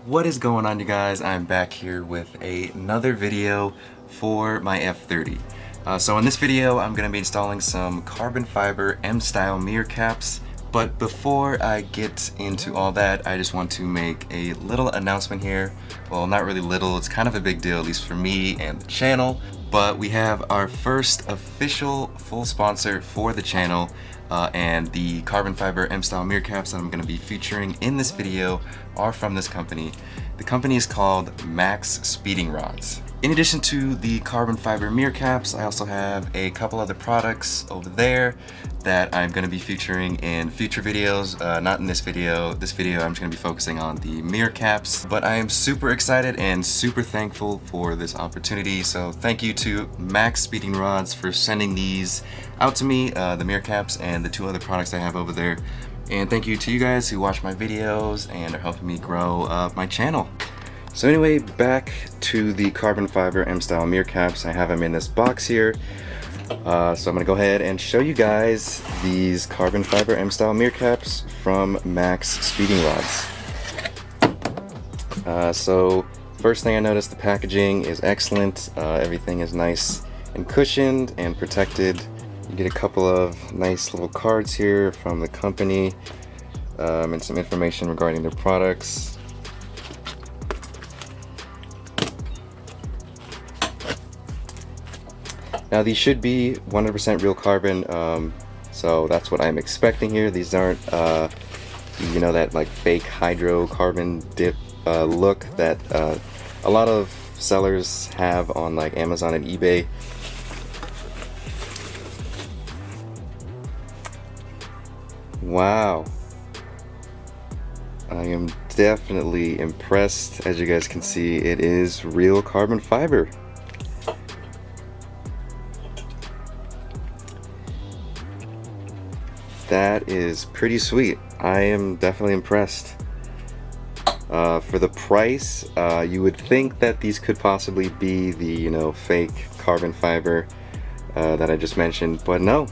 What is going on, you guys? I'm back here with another video for my F30. So in this video I'm going to be installing some carbon fiber M-style mirror caps. But before I get into all that, I just want to make a little announcement here. Well, not really little, it's kind of a big deal, at least for me and the channel. But we have our first official full sponsor for the channel, and the carbon fiber M-style mirror caps that I'm going to be featuring in this video are from this company. The company is called Max Speeding Rods. In addition to the carbon fiber mirror caps, I also have a couple other products over there that I'm going to be featuring in future videos. Not in this video. This video I'm just going to be focusing on the mirror caps. But I am super excited and super thankful for this opportunity. So thank you to Max Speeding Rods for sending these out to me, the mirror caps and the two other products I have over there. And thank you to you guys who watch my videos and are helping me grow my channel. So anyway, back to the carbon fiber M-style mirror caps. I have them in this box here. So I'm going to go ahead and show you guys these carbon fiber M-style mirror caps from Max Speeding Rods. So first thing I noticed, the packaging is excellent. Everything is nice and cushioned and protected. You get a couple of nice little cards here from the company, and some information regarding their products. Now these should be 100% real carbon, so that's what I'm expecting here. These aren't, you know, that like fake hydrocarbon dip look that a lot of sellers have on like Amazon and eBay. Wow, I am definitely impressed. As you guys can see, it is real carbon fiber. That is pretty sweet. I am definitely impressed. For the price, you would think that these could possibly be the, you know, fake carbon fiber that I just mentioned, but no,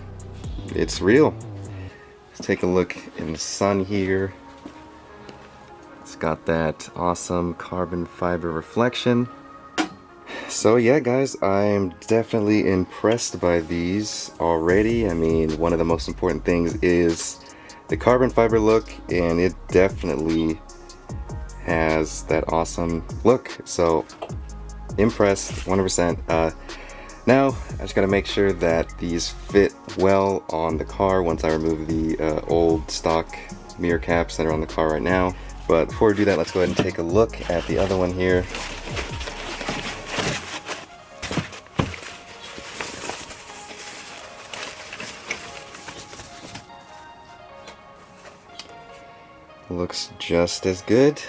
it's real. Let's take a look in the sun here. It's got that awesome carbon fiber reflection. So yeah guys, I'm definitely impressed by these already. I mean, one of the most important things is the carbon fiber look, and it definitely has that awesome look. So impressed 100%. Now I just gotta make sure that these fit well on the car once I remove the old stock mirror caps that are on the car right now. But before we do that, let's go ahead and take a look at the other one here. Looks just as good.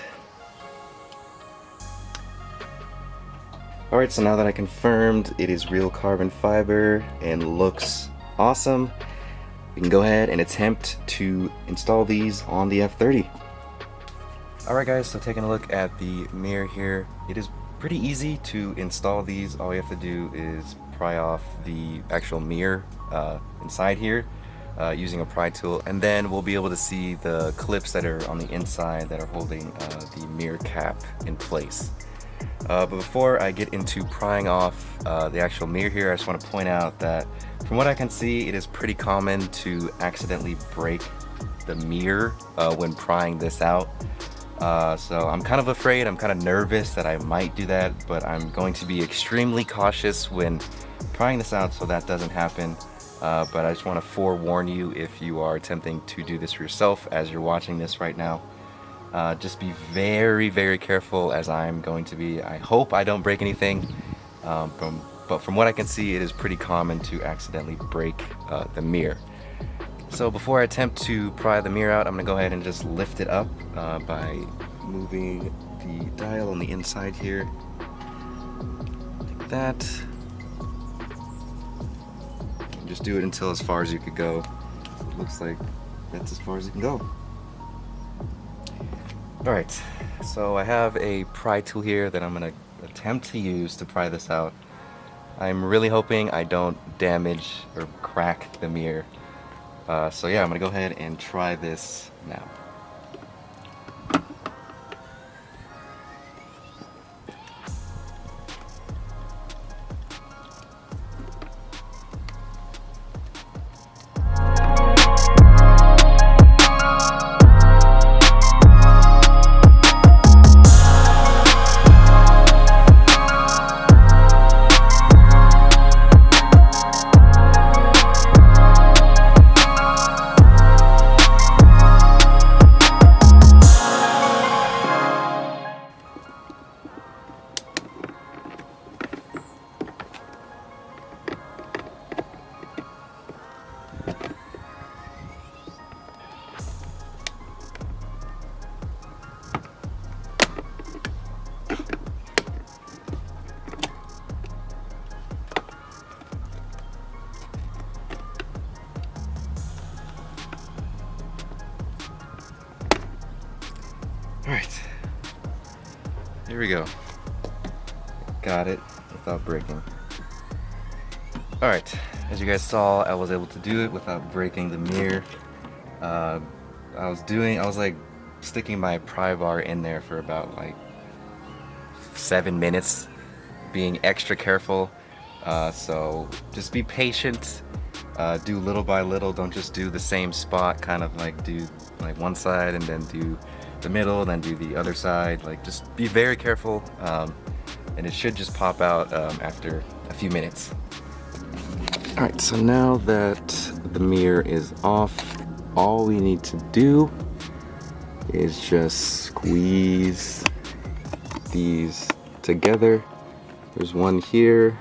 Alright, so now that I confirmed it is real carbon fiber and looks awesome, we can go ahead and attempt to install these on the F30. Alright guys, so taking a look at the mirror here, it is pretty easy to install these. All you have to do is pry off the actual mirror inside here using a pry tool, and then we'll be able to see the clips that are on the inside that are holding the mirror cap in place. But before I get into prying off the actual mirror here, I just want to point out that from what I can see, it is pretty common to accidentally break the mirror when prying this out. So I'm kind of afraid, I'm kind of nervous that I might do that, but I'm going to be extremely cautious when prying this out so that doesn't happen. But I just want to forewarn you, if you are attempting to do this for yourself as you're watching this right now, just be very, very careful, as I'm going to be. I hope I don't break anything, but from what I can see, it is pretty common to accidentally break the mirror. So before I attempt to pry the mirror out, I'm going to go ahead and just lift it up by moving the dial on the inside here, like that. Just do it until as far as you could go. It looks like that's as far as you can go. Alright, so I have a pry tool here that I'm going to attempt to use to pry this out. I'm really hoping I don't damage or crack the mirror. So yeah, I'm going to go ahead and try this now. Here we go. Got it without breaking. Alright, as you guys saw, I was able to do it without breaking the mirror. I was like sticking my pry bar in there for about like 7 minutes, being extra careful. So just be patient, do little by little, don't just do the same spot, kind of like do like one side and then do the middle, then do the other side. Like just be very careful, and it should just pop out after a few minutes. Alright, so now that the mirror is off, all we need to do is just squeeze these together. There's one here,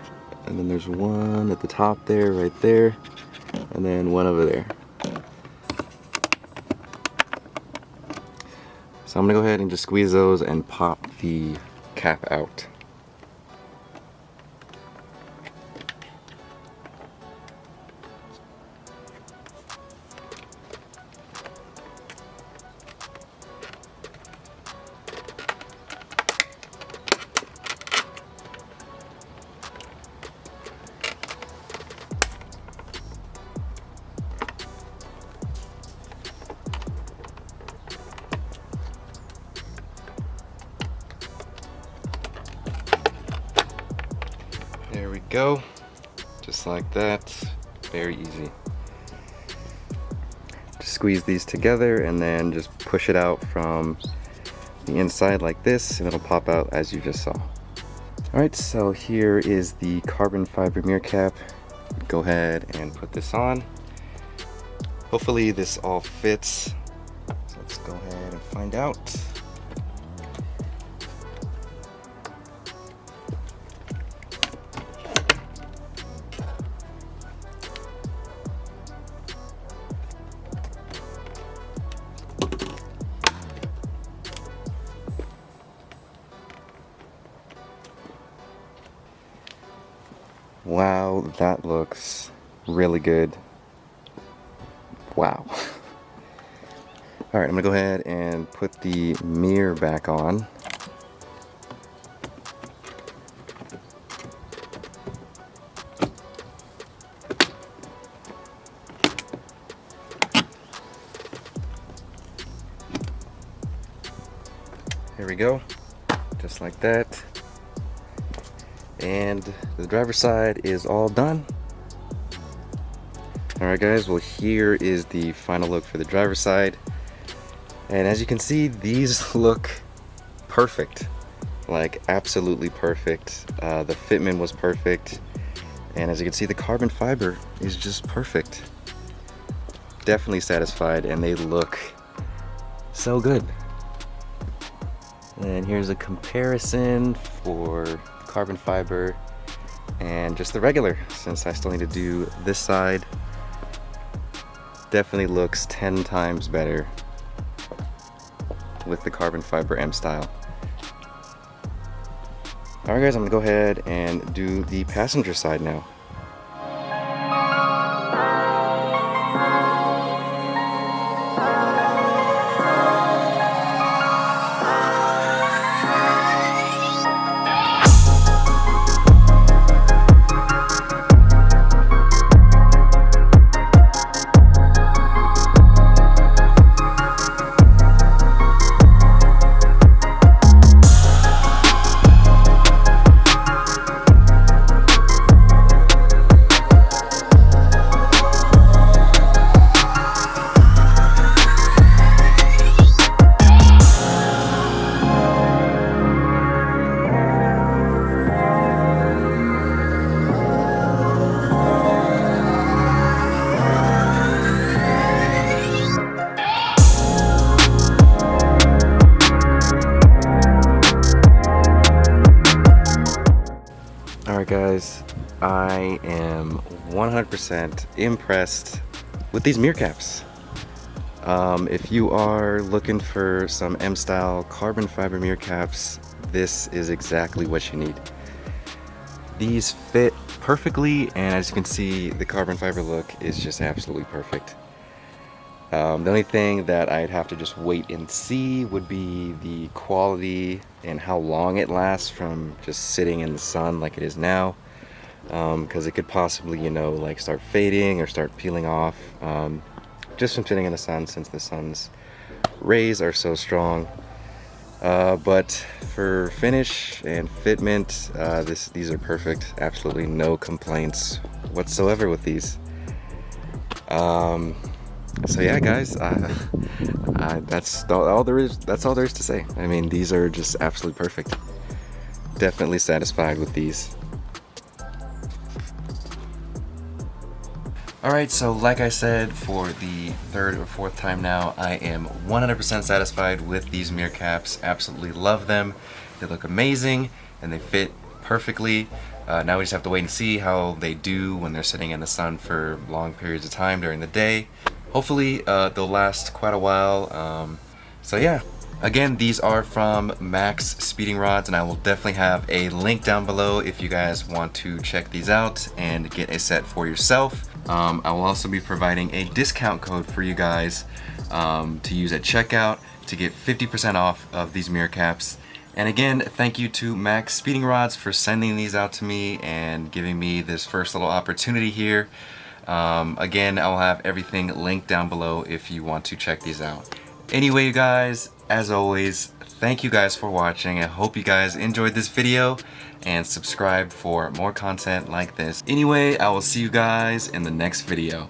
and then there's one at the top there, right there, and then one over there. So I'm gonna go ahead and just squeeze those and pop the cap out. There we go, just like that, very easy. Just squeeze these together and then just push it out from the inside like this, and it'll pop out as you just saw. Alright, so here is the carbon fiber mirror cap. Go ahead and put this on. Hopefully this all fits, so let's go ahead and find out. Wow, that looks really good. Wow. Alright, I'm gonna go ahead and put the mirror back on. Here we go, just like that. And the driver's side is all done. Alright guys, well here is the final look for the driver's side. And as you can see, these look perfect. Like absolutely perfect. The fitment was perfect. And as you can see, the carbon fiber is just perfect. Definitely satisfied, and they look so good. And here's a comparison for carbon fiber and just the regular, since I still need to do this side. Definitely looks 10 times better with the carbon fiber M style. Alright guys, I'm gonna go ahead and do the passenger side now. Alright guys, I am 100% impressed with these mirror caps. If you are looking for some M-style carbon fiber mirror caps, this is exactly what you need. These fit perfectly, and as you can see, the carbon fiber look is just absolutely perfect. The only thing that I'd have to just wait and see would be the quality and how long it lasts from just sitting in the sun like it is now. Because it could possibly, you know, like start fading or start peeling off just from sitting in the sun, since the sun's rays are so strong. But for finish and fitment, these are perfect. Absolutely no complaints whatsoever with these. So yeah, guys, that's all there is. That's all there is to say. I mean, these are just absolutely perfect. Definitely satisfied with these. Alright, so like I said, for the third or fourth time now, I am 100% satisfied with these mirror caps. Absolutely love them. They look amazing and they fit perfectly. Now we just have to wait and see how they do when they're sitting in the sun for long periods of time during the day. Hopefully they'll last quite a while. So yeah, again, these are from Max Speeding Rods, and I will definitely have a link down below if you guys want to check these out and get a set for yourself. I will also be providing a discount code for you guys to use at checkout to get 50% off of these mirror caps. And again, thank you to Max Speeding Rods for sending these out to me and giving me this first little opportunity here. Again, I will have everything linked down below if you want to check these out. Anyway, you guys, as always, thank you guys for watching. I hope you guys enjoyed this video and subscribe for more content like this. Anyway, I will see you guys in the next video.